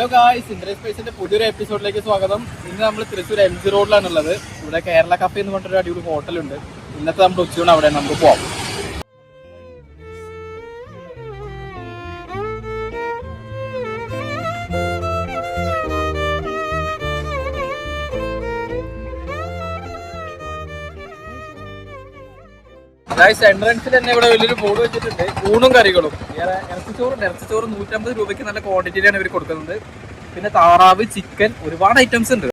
Hello guys, ഇൻഡ്രൈ സ്പേസിന്റെ പുതിയൊരു എപ്പിസോഡിലേക്ക് സ്വാഗതം. ഇന്ന് നമ്മൾ തൃശ്ശൂർ MG റോഡിലാണുള്ളത്. ഇവിടെ കേരള കഫേ എന്ന് പറഞ്ഞൊരു അടിപൊളി ഹോട്ടലുണ്ട്. ഇന്നത്തെ നമ്മുടെ ഉച്ചയൂണ് അവിടെ, നമുക്ക് പോവാം. ഗായ്സ്, എൻട്രൻസിൽ തന്നെ ഇവിടെ വലിയൊരു ബോർഡ് വെച്ചിട്ടുണ്ട്. ഊണും കറികളും. ഇറച്ചിച്ചോറ് 150 രൂപയ്ക്ക് നല്ല ക്വാണ്ടിറ്റിയിലാണ് ഇവർ കൊടുക്കുന്നത്. പിന്നെ താറാവ്, ചിക്കൻ, ഒരുപാട് ഐറ്റംസ് ഉണ്ട്.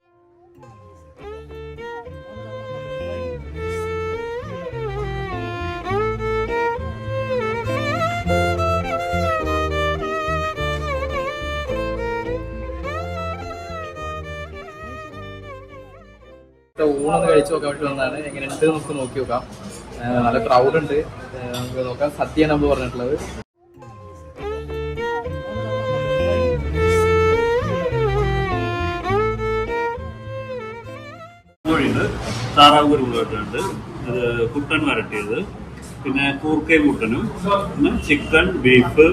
ഊണൊന്ന് കഴിച്ചു നോക്കാൻ വേണ്ടി വന്നതാണ്. എങ്ങനെയുണ്ട് നമുക്ക് നോക്കി നോക്കാം. നല്ല ക്രൗഡ് ഉണ്ട്. നമുക്ക് നോക്കാം. സദ്യയാണ് നമ്മൾ പറഞ്ഞിട്ടുള്ളത്. താറാവ് കുരുമുളകുണ്ട്, അത് കുട്ടൻ വരട്ടിയത്, പിന്നെ കൂർക്കയും കുട്ടനും, പിന്നെ ചിക്കൻ, ബീഫ്,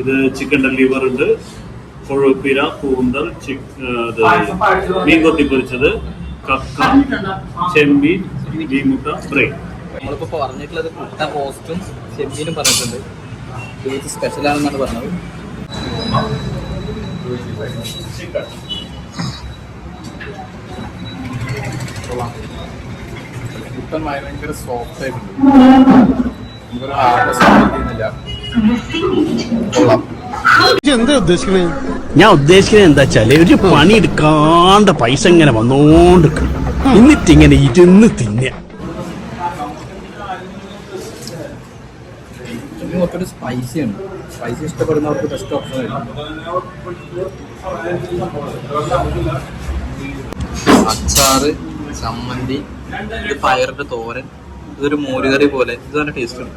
ഇത് ചിക്കൻ്റെ ലിവർ ഉണ്ട്, കൊഴുപ്പിര, കൂന്തൽ, മീൻ കൊത്തി പൊരിച്ചത്, കക്ക, ചെമ്മീൻ, മീൻമുട്ട, ബ്രെയിൻ. നമ്മളിപ്പോൾ പറഞ്ഞിട്ടുള്ളത് കുട്ടൻ റോസ്റ്റും ചെമ്മീനും പറഞ്ഞിട്ടുണ്ട്. ഇത് സ്പെഷ്യലാണെന്നാണ് പറഞ്ഞത്. കുട്ടൻ ഭയങ്കര സോഫ്റ്റ് ആയിട്ടുണ്ട്. നമുക്കൊരു ചെയ്യുന്നില്ല. എന്താ ഉദ്ദേശിക്കണേ? ഞാൻ ഉദ്ദേശിക്കുന്നത് എന്താ വെച്ചാല്, ഒരു പണി എടുക്കാണ്ട പൈസ ഇങ്ങനെ വന്നോണ്ടിരിക്കും, എന്നിട്ട് ഇങ്ങനെ ഇരുന്ന് തിന്ന. കുറച്ചൊരു സ്പൈസിയാണ്. സ്പൈസി ഇഷ്ടപ്പെടുന്നവർക്ക് ബെസ്റ്റ് ഓപ്ഷൻ ആയിരുന്നു. അച്ചാറ്, ചമ്മന്തി, ഇത് പയറിന്റെ തോരൻ, ഇതൊരു മോരുകറി പോലെ. ഇത് നല്ല ടേസ്റ്റ് ഉണ്ട്.